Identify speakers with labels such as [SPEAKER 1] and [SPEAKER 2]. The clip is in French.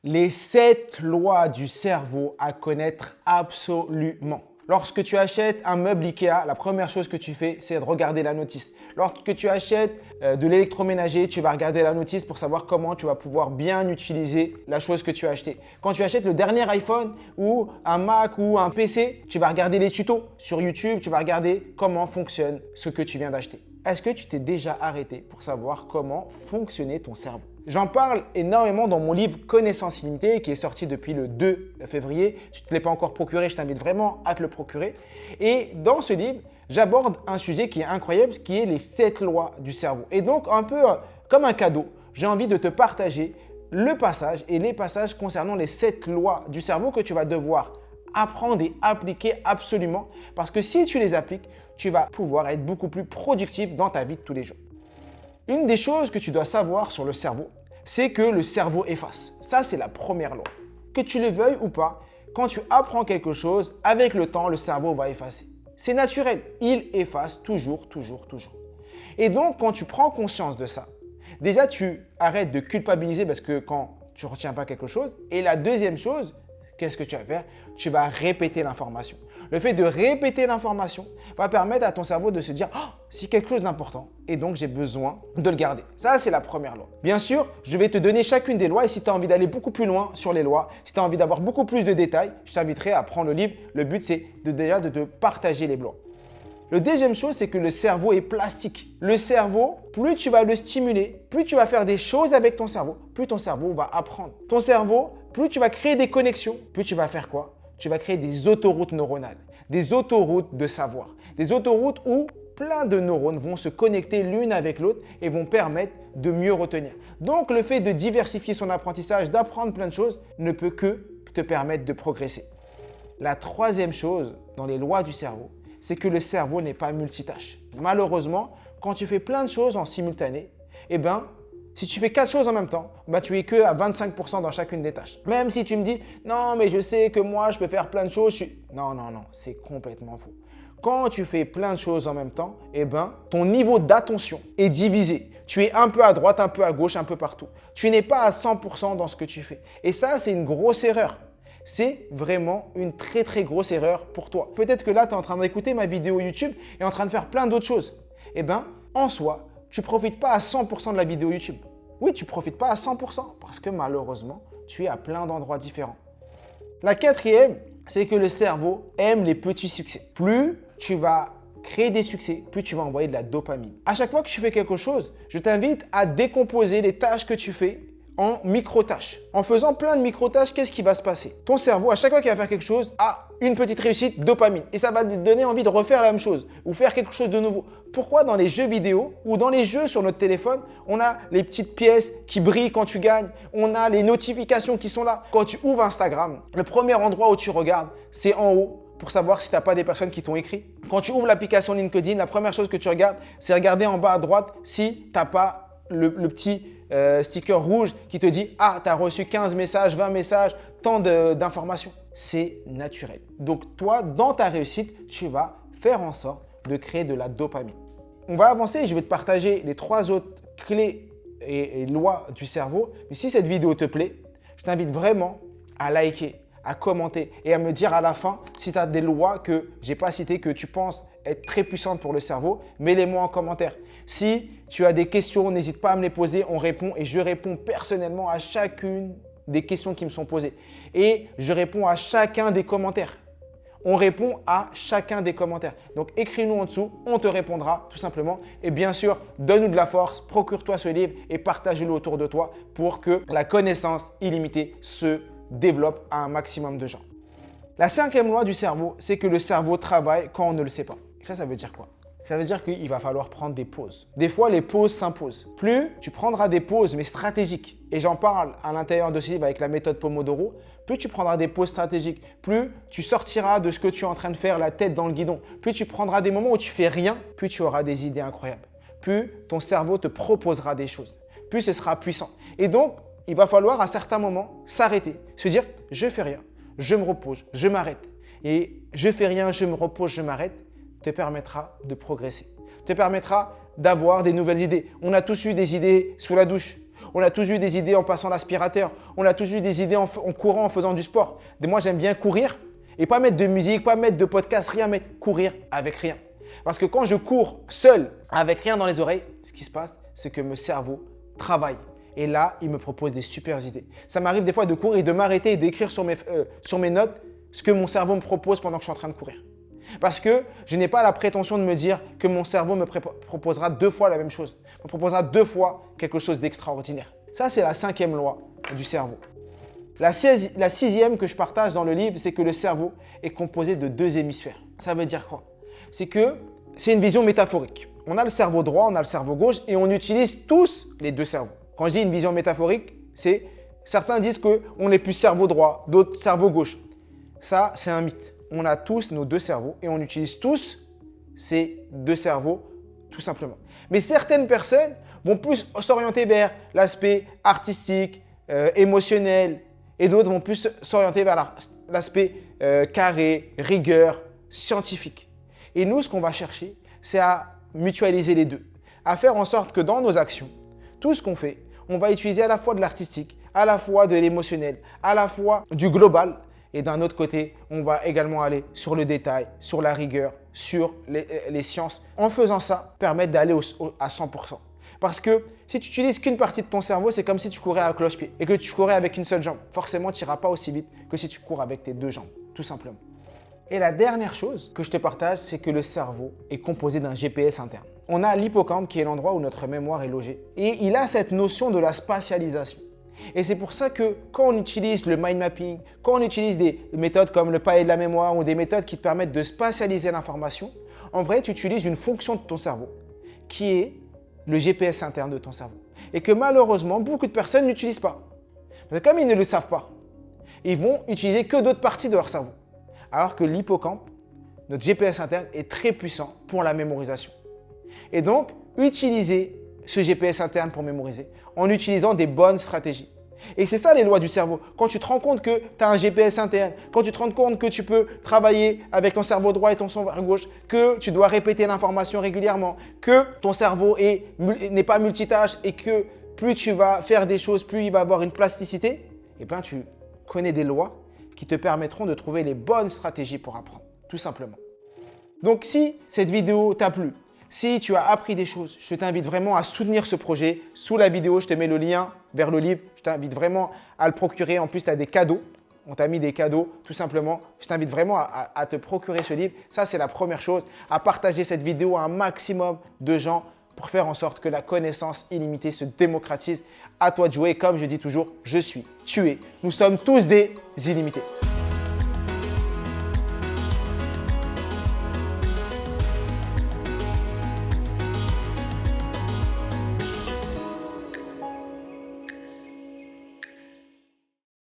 [SPEAKER 1] Les 7 lois du cerveau à connaître absolument. Lorsque tu achètes un meuble Ikea, la première chose que tu fais, c'est de regarder la notice. Lorsque tu achètes de l'électroménager, tu vas regarder la notice pour savoir comment tu vas pouvoir bien utiliser la chose que tu as achetée. Quand tu achètes le dernier iPhone ou un Mac ou un PC, tu vas regarder les tutos sur YouTube, tu vas regarder comment fonctionne ce que tu viens d'acheter. Est-ce que tu t'es déjà arrêté pour savoir comment fonctionnait ton cerveau? J'en parle énormément dans mon livre Connaissance illimitée qui est sorti depuis le 2 février. Si tu ne te l'es pas encore procuré, je t'invite vraiment à te le procurer. Et dans ce livre, j'aborde un sujet qui est incroyable, qui est les 7 lois du cerveau. Et donc, un peu comme un cadeau, j'ai envie de te partager le passage et les passages concernant les 7 lois du cerveau que tu vas devoir apprendre et appliquer absolument. Parce que si tu les appliques, tu vas pouvoir être beaucoup plus productif dans ta vie de tous les jours. Une des choses que tu dois savoir sur le cerveau, c'est que le cerveau efface. Ça, c'est la première loi. Que tu le veuilles ou pas, quand tu apprends quelque chose, avec le temps, le cerveau va effacer. C'est naturel. Il efface toujours, toujours, toujours. Et donc, quand tu prends conscience de ça, déjà, tu arrêtes de culpabiliser parce que quand tu ne retiens pas quelque chose. Et la deuxième chose, qu'est-ce que tu vas faire? Tu vas répéter l'information. Le fait de répéter l'information va permettre à ton cerveau de se dire « Oh, c'est quelque chose d'important et donc j'ai besoin de le garder ». Ça, c'est la première loi. Bien sûr, je vais te donner chacune des lois et si tu as envie d'aller beaucoup plus loin sur les lois, si tu as envie d'avoir beaucoup plus de détails, je t'inviterai à prendre le livre. Le but, c'est déjà de te partager les lois. Le deuxième chose, c'est que le cerveau est plastique. Le cerveau, plus tu vas le stimuler, plus tu vas faire des choses avec ton cerveau, plus ton cerveau va apprendre. Ton cerveau, plus tu vas créer des connexions, plus tu vas faire quoi? Tu vas créer des autoroutes neuronales, des autoroutes de savoir, des autoroutes où plein de neurones vont se connecter l'une avec l'autre et vont permettre de mieux retenir. Donc, le fait de diversifier son apprentissage, d'apprendre plein de choses, ne peut que te permettre de progresser. La troisième chose dans les lois du cerveau, c'est que le cerveau n'est pas multitâche. Malheureusement, quand tu fais plein de choses en simultané, si tu fais 4 choses en même temps, tu es que à 25% dans chacune des tâches. Même si tu me dis « Non, mais je sais que moi, je peux faire plein de choses. » Non, c'est complètement faux. Quand tu fais plein de choses en même temps, ton niveau d'attention est divisé. Tu es un peu à droite, un peu à gauche, un peu partout. Tu n'es pas à 100% dans ce que tu fais. Et ça, c'est une grosse erreur. C'est vraiment une très, très grosse erreur pour toi. Peut-être que là, tu es en train d'écouter ma vidéo YouTube et en train de faire plein d'autres choses. En soi, tu ne profites pas à 100% de la vidéo YouTube. Oui, tu ne profites pas à 100% parce que malheureusement, tu es à plein d'endroits différents. La quatrième, c'est que le cerveau aime les petits succès. Plus tu vas créer des succès, plus tu vas envoyer de la dopamine. À chaque fois que tu fais quelque chose, je t'invite à décomposer les tâches que tu fais en micro-tâches. En faisant plein de micro-tâches, qu'est-ce qui va se passer? Ton cerveau, à chaque fois qu'il va faire quelque chose, a une petite réussite, dopamine. Et ça va lui donner envie de refaire la même chose ou faire quelque chose de nouveau. Pourquoi dans les jeux vidéo ou dans les jeux sur notre téléphone, on a les petites pièces qui brillent quand tu gagnes, on a les notifications qui sont là. Quand tu ouvres Instagram, le premier endroit où tu regardes, c'est en haut pour savoir si tu n'as pas des personnes qui t'ont écrit. Quand tu ouvres l'application LinkedIn, la première chose que tu regardes, c'est regarder en bas à droite si tu n'as pas le petit sticker rouge qui te dit « Ah, tu as reçu 15 messages, 20 messages, tant d'informations. » C'est naturel. Donc toi, dans ta réussite, tu vas faire en sorte de créer de la dopamine. On va avancer et je vais te partager les 3 autres clés et lois du cerveau. Mais si cette vidéo te plaît, je t'invite vraiment à liker, à commenter et à me dire à la fin si tu as des lois que je n'ai pas citées, que tu penses être très puissantes pour le cerveau, mets-les-moi en commentaire. Si tu as des questions, n'hésite pas à me les poser, on répond et je réponds personnellement à chacune des questions qui me sont posées. Et je réponds à chacun des commentaires. On répond à chacun des commentaires. Donc, écris-nous en dessous, on te répondra tout simplement. Et bien sûr, donne-nous de la force, procure-toi ce livre et partage-le autour de toi pour que la connaissance illimitée se développe à un maximum de gens. La 5e loi du cerveau, c'est que le cerveau travaille quand on ne le sait pas. Ça veut dire quoi? Ça veut dire qu'il va falloir prendre des pauses. Des fois, les pauses s'imposent. Plus tu prendras des pauses, mais stratégiques, et j'en parle à l'intérieur de ce livre avec la méthode Pomodoro, plus tu prendras des pauses stratégiques, plus tu sortiras de ce que tu es en train de faire la tête dans le guidon, plus tu prendras des moments où tu fais rien, plus tu auras des idées incroyables. Plus ton cerveau te proposera des choses, plus ce sera puissant. Et donc, il va falloir à certains moments s'arrêter, se dire « je fais rien, je me repose, je m'arrête ». Et « je fais rien, je me repose, je m'arrête » te permettra de progresser, te permettra d'avoir des nouvelles idées. On a tous eu des idées sous la douche. On a tous eu des idées en passant l'aspirateur. On a tous eu des idées en courant, en faisant du sport. Et moi, j'aime bien courir et pas mettre de musique, pas mettre de podcast, rien mettre. Courir avec rien. Parce que quand je cours seul, avec rien dans les oreilles, ce qui se passe, c'est que mon cerveau travaille. Et là, il me propose des super idées. Ça m'arrive des fois de courir et de m'arrêter et d'écrire sur mes notes ce que mon cerveau me propose pendant que je suis en train de courir. Parce que je n'ai pas la prétention de me dire que mon cerveau me proposera 2 fois la même chose, me proposera 2 fois quelque chose d'extraordinaire. Ça, c'est la 5e loi du cerveau. La 6e que je partage dans le livre, c'est que le cerveau est composé de 2 hémisphères. Ça veut dire quoi? C'est que c'est une vision métaphorique. On a le cerveau droit, on a le cerveau gauche et on utilise tous les 2 cerveaux. Quand je dis une vision métaphorique, c'est certains disent qu'on est plus cerveau droit, d'autres cerveau gauche. Ça, c'est un mythe. On a tous nos 2 cerveaux et on utilise tous ces 2 cerveaux tout simplement. Mais certaines personnes vont plus s'orienter vers l'aspect artistique, émotionnel et d'autres vont plus s'orienter vers l'aspect carré, rigueur, scientifique. Et nous, ce qu'on va chercher, c'est à mutualiser les 2, à faire en sorte que dans nos actions, tout ce qu'on fait, on va utiliser à la fois de l'artistique, à la fois de l'émotionnel, à la fois du global. Et d'un autre côté, on va également aller sur le détail, sur la rigueur, sur les sciences. En faisant ça, permettre d'aller à 100%. Parce que si tu n'utilises qu'une partie de ton cerveau, c'est comme si tu courais à cloche-pied et que tu courais avec une seule jambe. Forcément, tu n'iras pas aussi vite que si tu cours avec tes 2 jambes, tout simplement. Et la dernière chose que je te partage, c'est que le cerveau est composé d'un GPS interne. On a l'hippocampe qui est l'endroit où notre mémoire est logée. Et il a cette notion de la spatialisation. Et c'est pour ça que quand on utilise le mind mapping, quand on utilise des méthodes comme le pavé de la mémoire ou des méthodes qui te permettent de spatialiser l'information, en vrai, tu utilises une fonction de ton cerveau qui est le GPS interne de ton cerveau. Et que malheureusement, beaucoup de personnes n'utilisent pas. Parce que comme ils ne le savent pas, ils vont utiliser que d'autres parties de leur cerveau. Alors que l'hippocampe, notre GPS interne, est très puissant pour la mémorisation. Et donc, utiliser ce GPS interne pour mémoriser en utilisant des bonnes stratégies. Et c'est ça les lois du cerveau. Quand tu te rends compte que tu as un GPS interne, quand tu te rends compte que tu peux travailler avec ton cerveau droit et ton cerveau gauche, que tu dois répéter l'information régulièrement, que ton cerveau n'est pas multitâche et que plus tu vas faire des choses, plus il va avoir une plasticité, eh bien tu connais des lois qui te permettront de trouver les bonnes stratégies pour apprendre, tout simplement. Donc si cette vidéo t'a plu, si tu as appris des choses, je t'invite vraiment à soutenir ce projet. Sous la vidéo, je te mets le lien vers le livre. Je t'invite vraiment à le procurer. En plus, tu as des cadeaux. On t'a mis des cadeaux, tout simplement. Je t'invite vraiment à te procurer ce livre. Ça, c'est la première chose. À partager cette vidéo à un maximum de gens pour faire en sorte que la connaissance illimitée se démocratise. À toi de jouer. Comme je dis toujours, je suis, tu es. Nous sommes tous des illimités.